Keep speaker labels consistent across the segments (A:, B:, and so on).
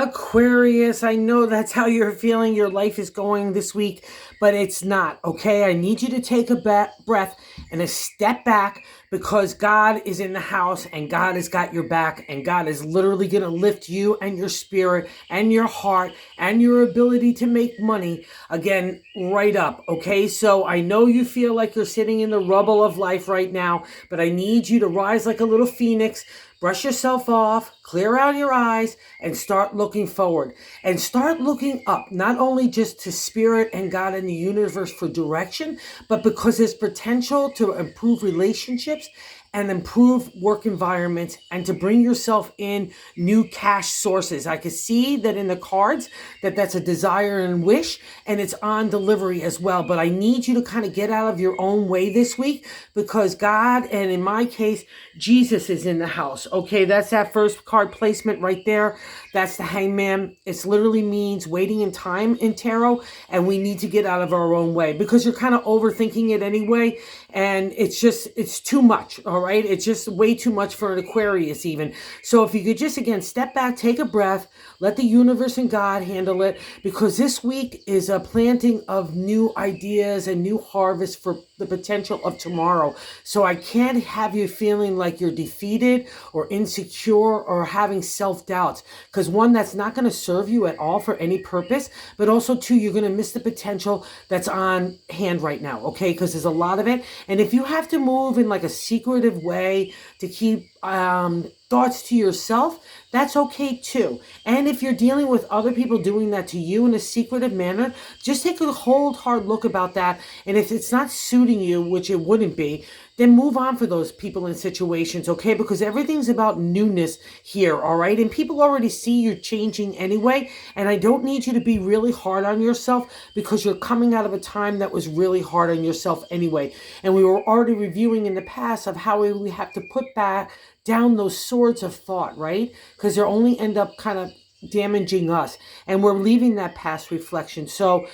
A: Aquarius, I know that's how you're feeling your life is going this week, but it's not, okay? I need you to take a breath and a step back because God is in the house and God has got your back and God is literally going to lift you and your spirit and your heart and your ability to make money again right up, okay? So I know you feel like you're sitting in the rubble of life right now, but I need you to rise like a little phoenix. Brush yourself off, clear out your eyes, and start looking forward. And start looking up, not only just to spirit and God and the universe for direction, but because there's potential to improve relationships and improve work environments and to bring yourself in new cash sources. I can see that in the cards that's a desire and wish, and it's on delivery as well. But I need you to kind of get out of your own way this week because God, and in my case, Jesus is in the house. Okay, that's that first card placement right there. That's the hangman. It literally means waiting in time in tarot, and we need to get out of our own way because you're kind of overthinking it anyway, and it's too much, all right? It's just way too much for an Aquarius even. So if you could just, again, step back, take a breath, let the universe and God handle it, because this week is a planting of new ideas and new harvest for the potential of tomorrow. So I can't have you feeling like you're defeated or insecure or having self-doubts, because one, that's not going to serve you at all for any purpose, but also two, you're going to miss the potential that's on hand right now, okay? Because there's a lot of it. And if you have to move in like a secretive way to keep thoughts to yourself, that's okay too. And if you're dealing with other people doing that to you in a secretive manner, just take a whole hard look about that. And if it's not suiting you, which it wouldn't be, then move on for those people and situations, okay? Because everything's about newness here, all right? And people already see you changing anyway. And I don't need you to be really hard on yourself because you're coming out of a time that was really hard on yourself anyway. And we were already reviewing in the past of how we have to put back down those swords of thought, right? Because they only end up kind of damaging us. And we're leaving that past reflection. So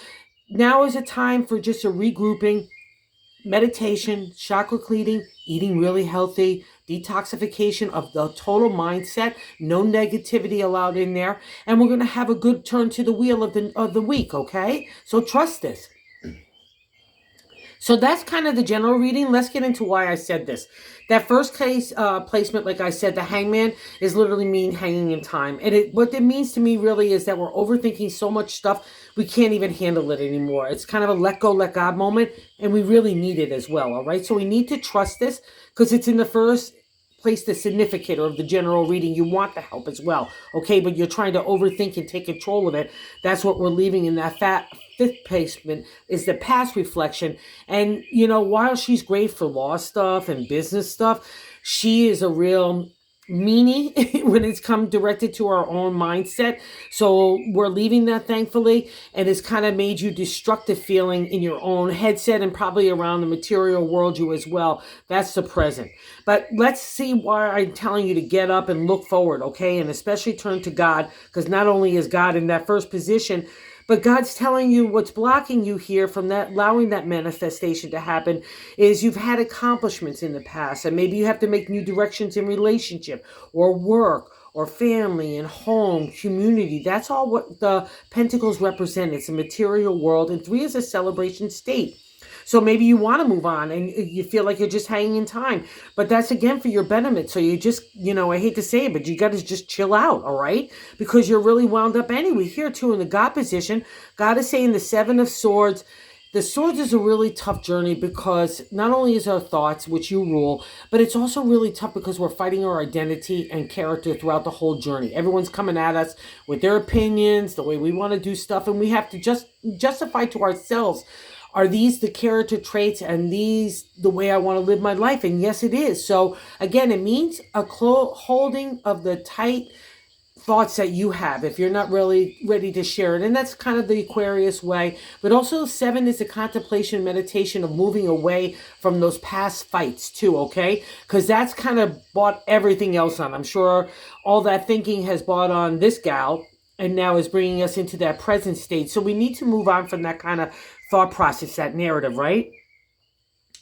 A: now is a time for just a regrouping, meditation, chakra cleaning, eating really healthy, detoxification of the total mindset, no negativity allowed in there. And we're going to have a good turn to the wheel of the week, okay? So trust this. So that's kind of the general reading. Let's get into why I said this. That first case placement, like I said, the hangman is literally mean hanging in time. And what it means to me really is that we're overthinking so much stuff, we can't even handle it anymore. It's kind of a let go, let God moment, and we really need it as well, all right? So we need to trust this because it's in the first place, the significator of the general reading. You want the help as well, okay? But you're trying to overthink and take control of it. That's what we're leaving in that fifth placement is the past reflection. And, you know, while she's great for law stuff and business stuff, she is a real meanie when it's come directed to our own mindset. So we're leaving that, thankfully, and it's kind of made you destructive feeling in your own headset and probably around the material world you as well. That's the present. But let's see why I'm telling you to get up and look forward, okay? And especially turn to God, because not only is God in that first position, but God's telling you what's blocking you here from that, allowing that manifestation to happen is you've had accomplishments in the past, and maybe you have to make new directions in relationship or work or family and home, community. That's all what the pentacles represent. It's a material world, and 3 is a celebration state. So maybe you want to move on and you feel like you're just hanging in time. But that's, again, for your betterment. So you just, you know, I hate to say it, but you got to just chill out, all right? Because you're really wound up anyway. Here, too, in the God position, God is saying the 7 of Swords. The Swords is a really tough journey because not only is our thoughts, which you rule, but it's also really tough because we're fighting our identity and character throughout the whole journey. Everyone's coming at us with their opinions, the way we want to do stuff, and we have to just justify to ourselves, are these the character traits and these the way I want to live my life? And yes, it is. So again, it means a holding of the tight thoughts that you have if you're not really ready to share it. And that's kind of the Aquarius way. But also 7 is the contemplation, meditation of moving away from those past fights too, okay? Because that's kind of brought everything else on. I'm sure all that thinking has brought on this gal and now is bringing us into that present state. So we need to move on from that kind of thought process, that narrative, right?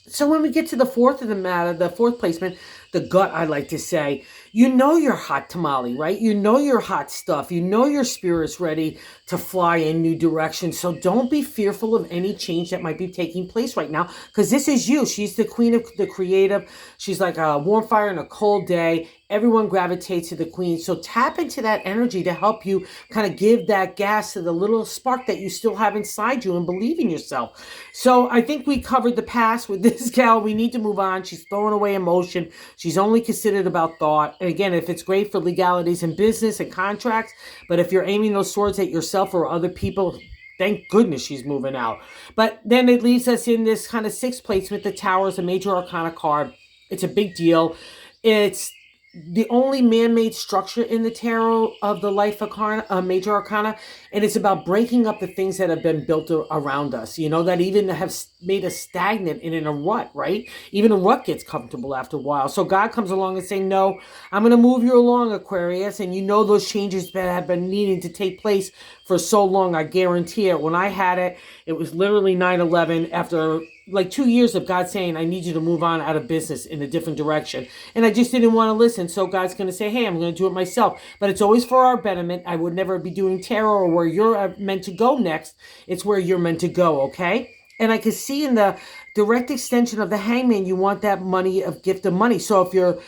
A: So when we get to the fourth of the matter, the fourth placement, the gut, I like to say. You know you're hot tamale, right? You know you're hot stuff. You know your spirit's ready to fly in new directions. So don't be fearful of any change that might be taking place right now, because this is you. She's the queen of the creative. She's like a warm fire in a cold day. Everyone gravitates to the queen. So tap into that energy to help you kind of give that gas to the little spark that you still have inside you and believe in yourself. So I think we covered the past with this gal. We need to move on. She's throwing away emotion. She's only considered about thought. And again, if it's great for legalities in business and contracts, but if you're aiming those swords at yourself or other people, thank goodness she's moving out. But then it leaves us in this kind of sixth place with the Towers, a major arcana card. It's a big deal. It's the only man-made structure in the tarot of the life arcana, major arcana, and it's about breaking up the things that have been built around us, that even have made us stagnant and in a rut, right? Even a rut gets comfortable after a while. So God comes along and saying, no, I'm going to move you along, Aquarius, and those changes that have been needing to take place for so long. I guarantee it. When I had it, it was literally 9/11 after like 2 years of God saying, I need you to move on out of business in a different direction. And I just didn't want to listen. So God's going to say, hey, I'm going to do it myself. But it's always for our betterment. I would never be doing tarot or where you're meant to go next. It's where you're meant to go, okay? And I can see in the direct extension of the Hangman, you want that money of gift of money. So if you're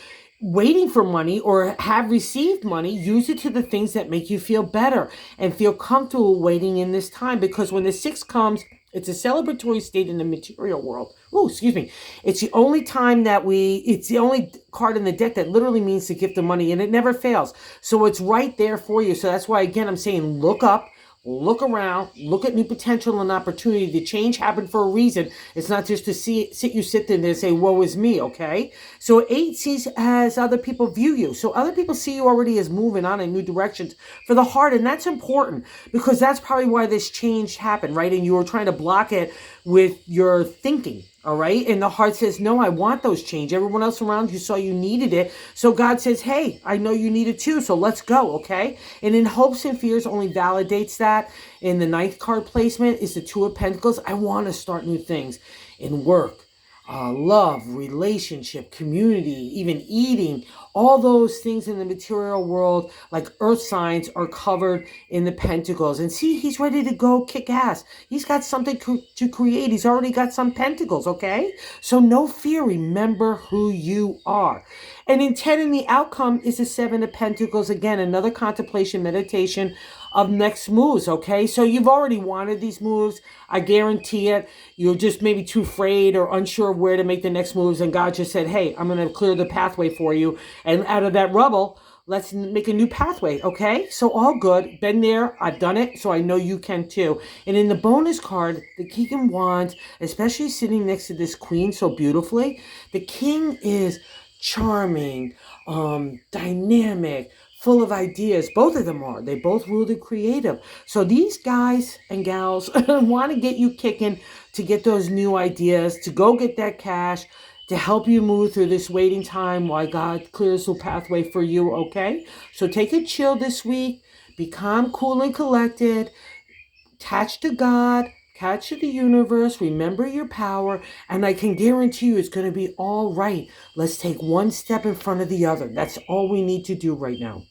A: waiting for money or have received money, use it to the things that make you feel better and feel comfortable waiting in this time. Because when the 6 comes, it's a celebratory state in the material world. Oh, excuse me. It's the only time that it's the only card in the deck that literally means the gift of money, and it never fails. So it's right there for you. So that's why, again, I'm saying look up. Look around, look at new potential and opportunity. The change happened for a reason. It's not just to sit there and say, woe is me, okay? So 8 sees as other people view you. So other people see you already as moving on in new directions for the heart. And that's important because that's probably why this change happened, right? And you were trying to block it with your thinking. All right. And the heart says, no, I want those change. Everyone else around you saw you needed it. So God says, hey, I know you need it too. So let's go. Okay. And in hopes and fears only validates that. In the 9th card placement is the 2 of Pentacles. I want to start new things in work, love, relationship, community, even eating. All those things in the material world, like earth signs, are covered in the pentacles. And see, he's ready to go kick ass. He's got something to create. He's already got some pentacles, okay? So no fear. Remember who you are. And in 10, in the outcome is the 7 of Pentacles. Again, another contemplation, meditation of next moves, okay? So you've already wanted these moves. I guarantee it. You're just maybe too afraid or unsure of where to make the next moves. And God just said, hey, I'm going to clear the pathway for you. And out of that rubble, let's make a new pathway, okay? So all good. Been there. I've done it. So I know you can too. And in the bonus card, the King of Wands, especially sitting next to this queen so beautifully, the king is charming, dynamic, full of ideas. Both of them are. They both rule the creative. So these guys and gals want to get you kicking to get those new ideas, to go get that cash, to help you move through this waiting time while God clears the pathway for you, okay? So take a chill this week. Be calm, cool, and collected. Attach to God. Attach to the universe. Remember your power. And I can guarantee you it's going to be all right. Let's take one step in front of the other. That's all we need to do right now.